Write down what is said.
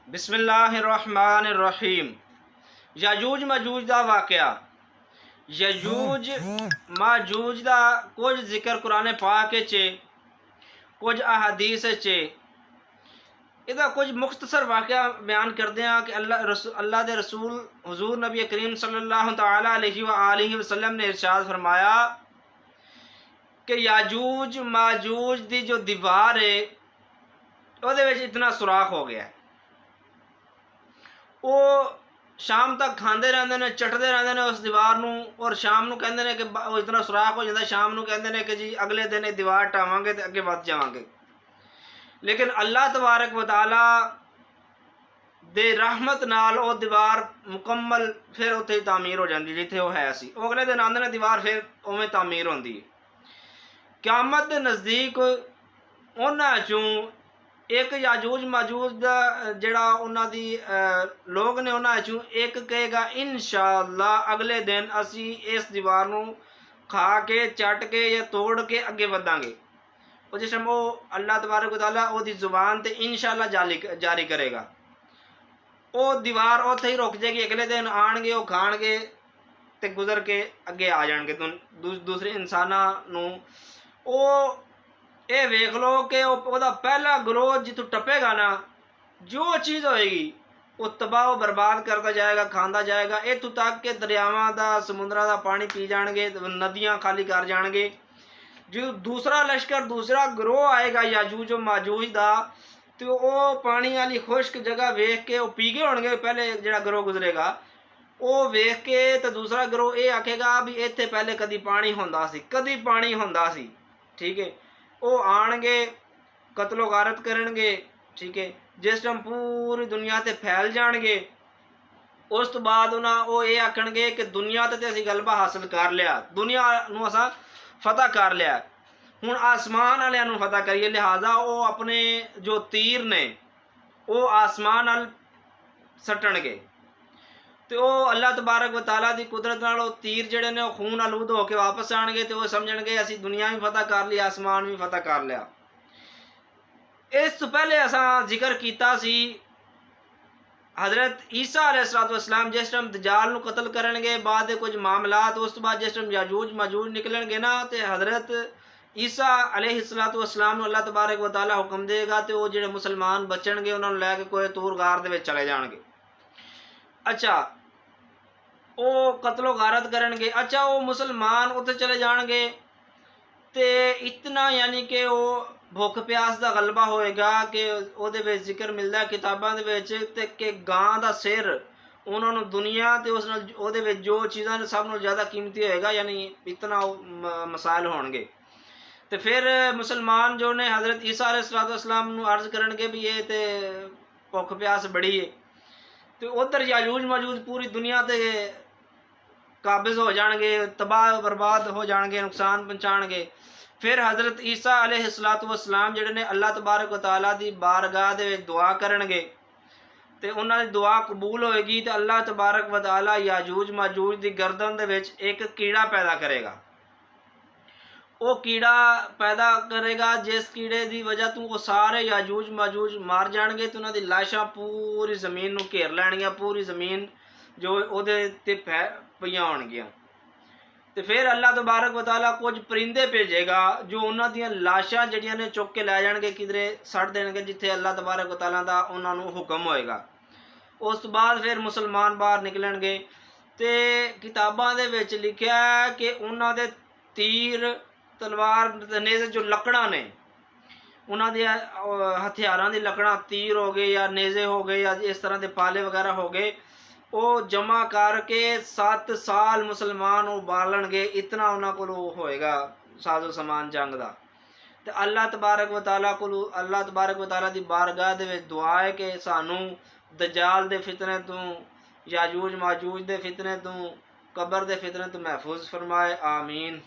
बिस्मिल्लाहिर्रहमानिर्रहीम। याजूज मजूज दा वाक़या। यजूज माजूज दा कुछ जिक्र कुरान पाक च, कुछ अहादीस च। इहदा कुछ मुख्तसर वाक़या बयान करते हैं कि अल्लाह दे रसूल हुजूर नबी करीम सल्लल्लाहु तआला अलैहि वसल्लम ने इरशाद फरमाया कि याजूज माजूज दी जो दीवार है ਉਹਦੇ ਵਿੱਚ इतना सुराख हो गया है। वो शाम तक खाते रहते हैं, चटते रहते हैं उस दीवार नूं, और शाम नूं कहते हैं कि वो इतना सुराख हो जाता है, शाम नूं कहते हैं कि जी अगले दिन ये दीवार टावांगे तो अगे वध जावांगे। लेकिन अल्लाह तबारक व तआला दे रहमत नाल वो दीवार मुकम्मल फिर उत्थे तामीर हो जाती जिथे वो है सी। वो अगले दिन आंदे ने दीवार फिर उवें तामीर होंदी है। क़यामत दे नज़दीक उन्हां चों एक याजूज माजूज दा जिहड़ा उन्हां दी लोग ने उन्हां चों एक कहेगा इंशाअल्लाह अगले दिन असी इस दीवार नूं खा के चट के या तोड़ के अगे वधांगे। और जिस टाइम वो अल्लाह तबारक व तआला ओदी जुबान ते इंशाअल्लाह जारी करेगा, वो दीवार उत्थे ही रुक जाएगी। अगले दिन आएंगे वो खाणगे ते गुजर के अगे आ जाएंगे दूसरे इंसानां नूं। वो ये वेख लो कि वह पहला ग्रोह जितों टपेगा ना, जो चीज़ होएगी वो तबाह बर्बाद करता जाएगा, खाता जाएगा। इतों तक के दरियावां का समुद्रां का पानी पी जाएंगे, नदियां खाली कर जाएंगे। जो दूसरा लश्कर दूसरा ग्रोह आएगा याजूज माजूज का, तो वो पानी वाली खुश्क जगह वेख के वो पी गए होंगे पहले जिहड़ा ग्रोह गुजरेगा। वो वेख के तो दूसरा ग्रोह ये आखेगा भी इत्थे पहले कदी पानी होंदा सी, कदी पानी होंदा सी। ठीक है, वो आएंगे कतलो गारत करेंगे। ठीक है, जिस टाइम पूरी दुनिया ते फैल जाएंगे, उस तो बाद उन्हें वो ये आखणगे कि दुनिया ते असीं गलबा हासिल कर लिया, दुनिया नूं असां फतह कर लिया, हुण आसमान वालियां नूं फतह करिए। लिहाजा वो अपने जो तीर ने वो आसमान नाल सट्टणगे, तो वो अल्लाह तबारक व तआला की कुदरत नाल वो तीर जिहड़े ने खून आलूद होकर वापस आएंगे। तो वो समझणगे असीं दुनिया भी फतह कर ली, आसमान भी फतह कर लिया। इस तो पहले असां जिक्र किया सी हज़रत ईसा अलैहिस्सलाम जिस टाइम दजाल नूं कतल करेंगे, बाद कुछ मामलात, उस तो बाद जिस टाइम याजूज माजूज निकलेंगे ना, तो हज़रत ईसा अलैहिस्सलाम अल्लाह तबारक व तआला हुक्म देगा तो वो जिहड़े मुसलमान बचणगे उन्होंने लैके कोई तूर गार दे विच चले जाणगे। अच्छा, वो कतलो गारत करेंगे। अच्छा, वो मुसलमान उत्थे चले जाएंगे तो इतना यानी कि वो भुख प्यास का गलबा होएगा कि ਉਹਦੇ ਵਿੱਚ जिक्र मिलता है किताबों के ਵਿੱਚ कि गां का सिर उन्होंने दुनिया ते उस नाल ਉਹਦੇ ਵਿੱਚ जो चीज़ां सब नाल ज़्यादा कीमती होएगा, यानी इतना मसाइल होणगे। तो फिर मुसलमान जो ने हज़रत ईसा अलैहिस्सलाम नूं अर्ज़ करनगे भी ये तो भुख प्यास बड़ी है। तो उधर याजूज माजूज पूरी दुनिया ते काबिज हो जाएंगे, तबाह बर्बाद हो जाएंगे, नुकसान पहुँचाएंगे। फिर हज़रत ईसा अलैहिस्सलाम जिहड़े ने अल्लाह तबारक व तआला दी बारगाह दे विच दुआ करनगे, तो उन्हां दी दुआ कबूल होएगी। तो अल्लाह तबारक व तआला याजूज माजूज दी गर्दन दे विच एक कीड़ा पैदा करेगा। वो कीड़ा पैदा करेगा जिस कीड़े की वजह तो वो सारे याजूज माजूज मार जाएंगे। तो उन्होंने लाशा पूरी जमीन नूं घेर लैणगियां, पूरी जमीन जो उहदे ते पईयां होणगियां। तो फिर अल्लाह तबारक व तआला कुछ परिंदे भेजेगा जो उन्हां दियां लाशां जिहड़ियां ने चुक के लै जाणगे, किधरे सट देणगे जिथे अल्लाह तबारक व तआला दा उन्हां नूं हुक्म होएगा। उस तो बाद फिर मुसलमान बाहर निकलणगे। तो किताबां दे विच लिखिया है कि उन्हां दे तीर तलवार नेज़े जो लकड़ा ने उन्हां दे हथियारां दी लकड़ा तीर हो गए या नेज़े हो गए या इस तरह के पाले वगैरह हो गए, वो जमा करके 7 साल मुसलमान वो बालणगे। इतना उन्हां कोल होएगा साजो समान जंग का। तो अल्लाह तबारक व तआला को अल्लाह तबारक व तआला दी बारगाह दे विच दुआ है कि सानू दजाल दे फितने तो, याजूज माजूज दे फितने तो, कबर दे फितने तो महफूज फरमाए। आमीन।